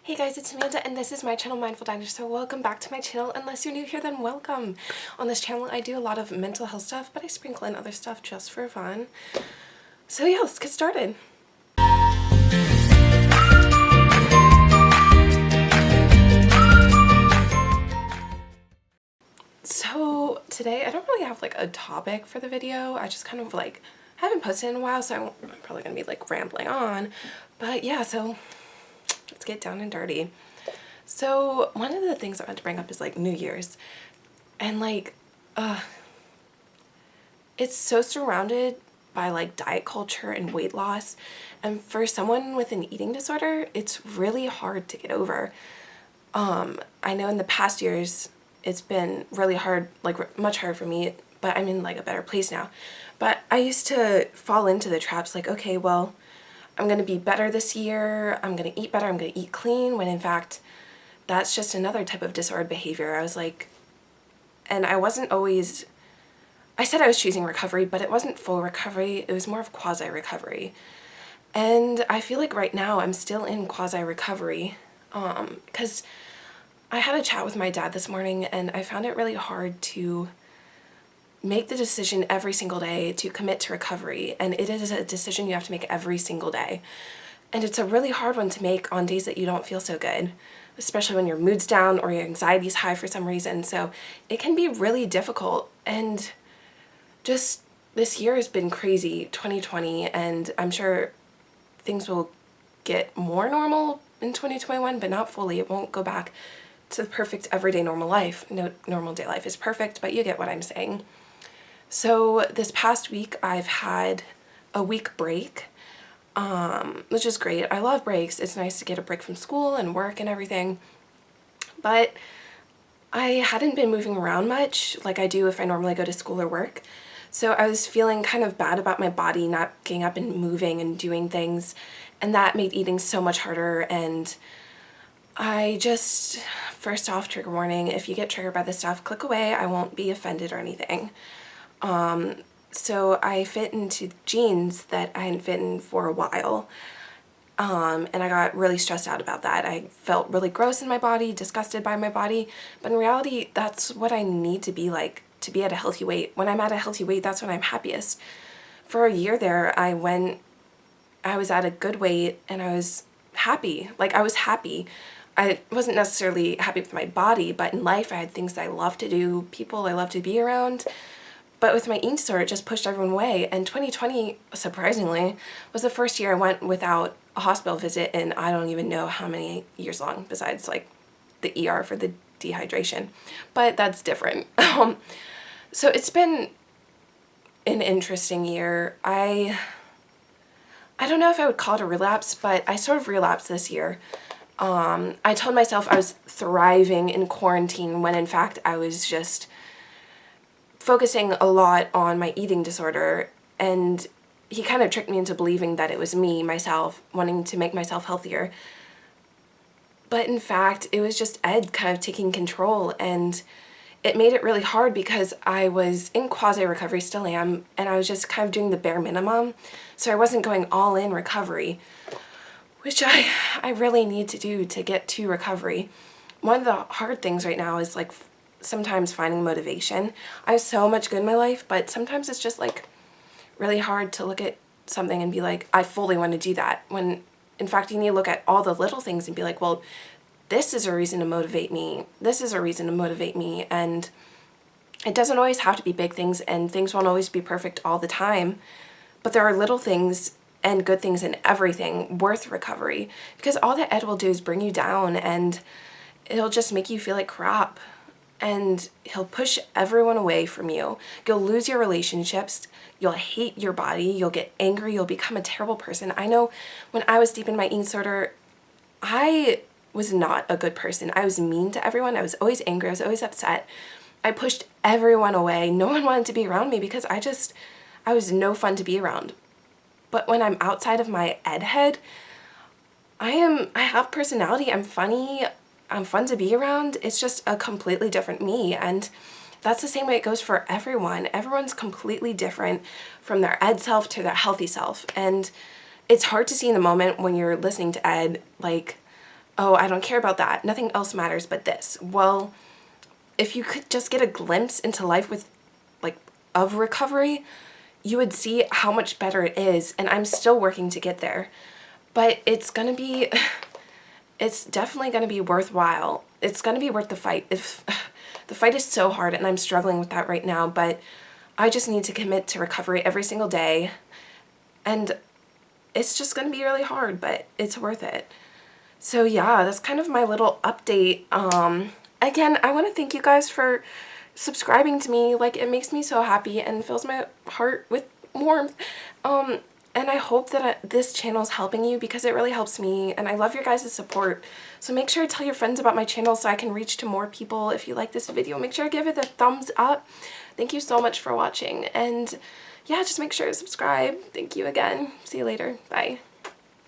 Hey guys, it's Amanda and this is my channel Mindful Diner, so welcome back to my channel. Unless you're new here, then welcome. On this channel I do a lot of mental health stuff, but I sprinkle in other stuff just for fun. So yeah, let's get started. So today I don't really have like a topic for the video. I just kind of like haven't posted in a while, so I'm probably gonna be like rambling on. But yeah, so let's get down and dirty. So one of the things I want to bring up is like New Year's, and like it's so surrounded by like diet culture and weight loss, and for someone with an eating disorder it's really hard to get over. I know in the past years it's been really hard, like much harder for me, but I'm in like a better place now. But I used to fall into the traps like, okay, well, I'm gonna be better this year, I'm gonna eat better, I'm gonna eat clean, when in fact that's just another type of disordered behavior. I was like, and I wasn't always, I said I was choosing recovery, but it wasn't full recovery, it was more of quasi-recovery. And I feel like right now I'm still in quasi-recovery, because I had a chat with my dad this morning and I found it really hard to make the decision every single day to commit to recovery, and it is a decision you have to make every single day. And it's a really hard one to make on days that you don't feel so good, especially when your mood's down or your anxiety's high for some reason. So it can be really difficult. And just this year has been crazy, 2020, and I'm sure things will get more normal in 2021, but not fully. It won't go back to the perfect everyday normal life. No normal day life is perfect, but you get what I'm saying. So this past week I've had a week break, which is great. I love breaks. It's nice to get a break from school and work and everything. But I hadn't been moving around much like I do if I normally go to school or work. So I was feeling kind of bad about my body not getting up and moving and doing things, and that made eating so much harder. And I just, first off, trigger warning, if you get triggered by this stuff, click away. I won't be offended or anything. So I fit into jeans that I hadn't fit in for a while, and I got really stressed out about that. I felt really gross in my body, disgusted by my body, but in reality, that's what I need to be like, to be at a healthy weight. When I'm at a healthy weight, that's when I'm happiest. For a year there, I was at a good weight and I was happy. Like, I was happy. I wasn't necessarily happy with my body, but in life I had things that I love to do, people I love to be around. But with my eating disorder, it just pushed everyone away. And 2020, surprisingly, was the first year I went without a hospital visit in I don't even know how many years long, besides like the ER for the dehydration. But that's different. So it's been an interesting year. I don't know if I would call it a relapse, but I sort of relapsed this year. I told myself I was thriving in quarantine when in fact I was just focusing a lot on my eating disorder, and he kind of tricked me into believing that it was me, myself, wanting to make myself healthier. But in fact, it was just Ed kind of taking control, and it made it really hard because I was in quasi-recovery, still am, and I was just kind of doing the bare minimum. So I wasn't going all in recovery, which I really need to do to get to recovery. One of the hard things right now is like sometimes finding motivation. I have so much good in my life, but sometimes it's just like really hard to look at something and be like, I fully want to do that. When in fact you need to look at all the little things and be like, well, this is a reason to motivate me. This is a reason to motivate me. And it doesn't always have to be big things, and things won't always be perfect all the time. But there are little things and good things in everything worth recovery, because all that Ed will do is bring you down and it'll just make you feel like crap. And he'll push everyone away from you. You'll lose your relationships. You'll hate your body. You'll get angry. You'll become a terrible person. I know when I was deep in my eating disorder, I was not a good person. I was mean to everyone. I was always angry. I was always upset. I pushed everyone away. No one wanted to be around me because I was no fun to be around. But when I'm outside of my Ed head, I have personality. I'm funny. I'm fun to be around. It's just a completely different me, and that's the same way it goes for everyone. Everyone's completely different from their Ed self to their healthy self, and it's hard to see in the moment when you're listening to Ed, like, oh, I don't care about that. Nothing else matters but this. Well, if you could just get a glimpse into life with, like, of recovery, you would see how much better it is. And I'm still working to get there. But it's gonna be, it's definitely gonna be worthwhile. It's gonna be worth the fight. If the fight is so hard and I'm struggling with that right now, but I just need to commit to recovery every single day. And it's just gonna be really hard, but it's worth it. So yeah, that's kind of my little update. Again, I want to thank you guys for subscribing to me. Like, it makes me so happy and fills my heart with warmth. And I hope that this channel is helping you, because it really helps me, and I love your guys' support. So make sure to tell your friends about my channel so I can reach to more people. If you like this video, make sure to give it a thumbs up. Thank you so much for watching, and yeah, just make sure to subscribe. Thank you again. See you later. Bye.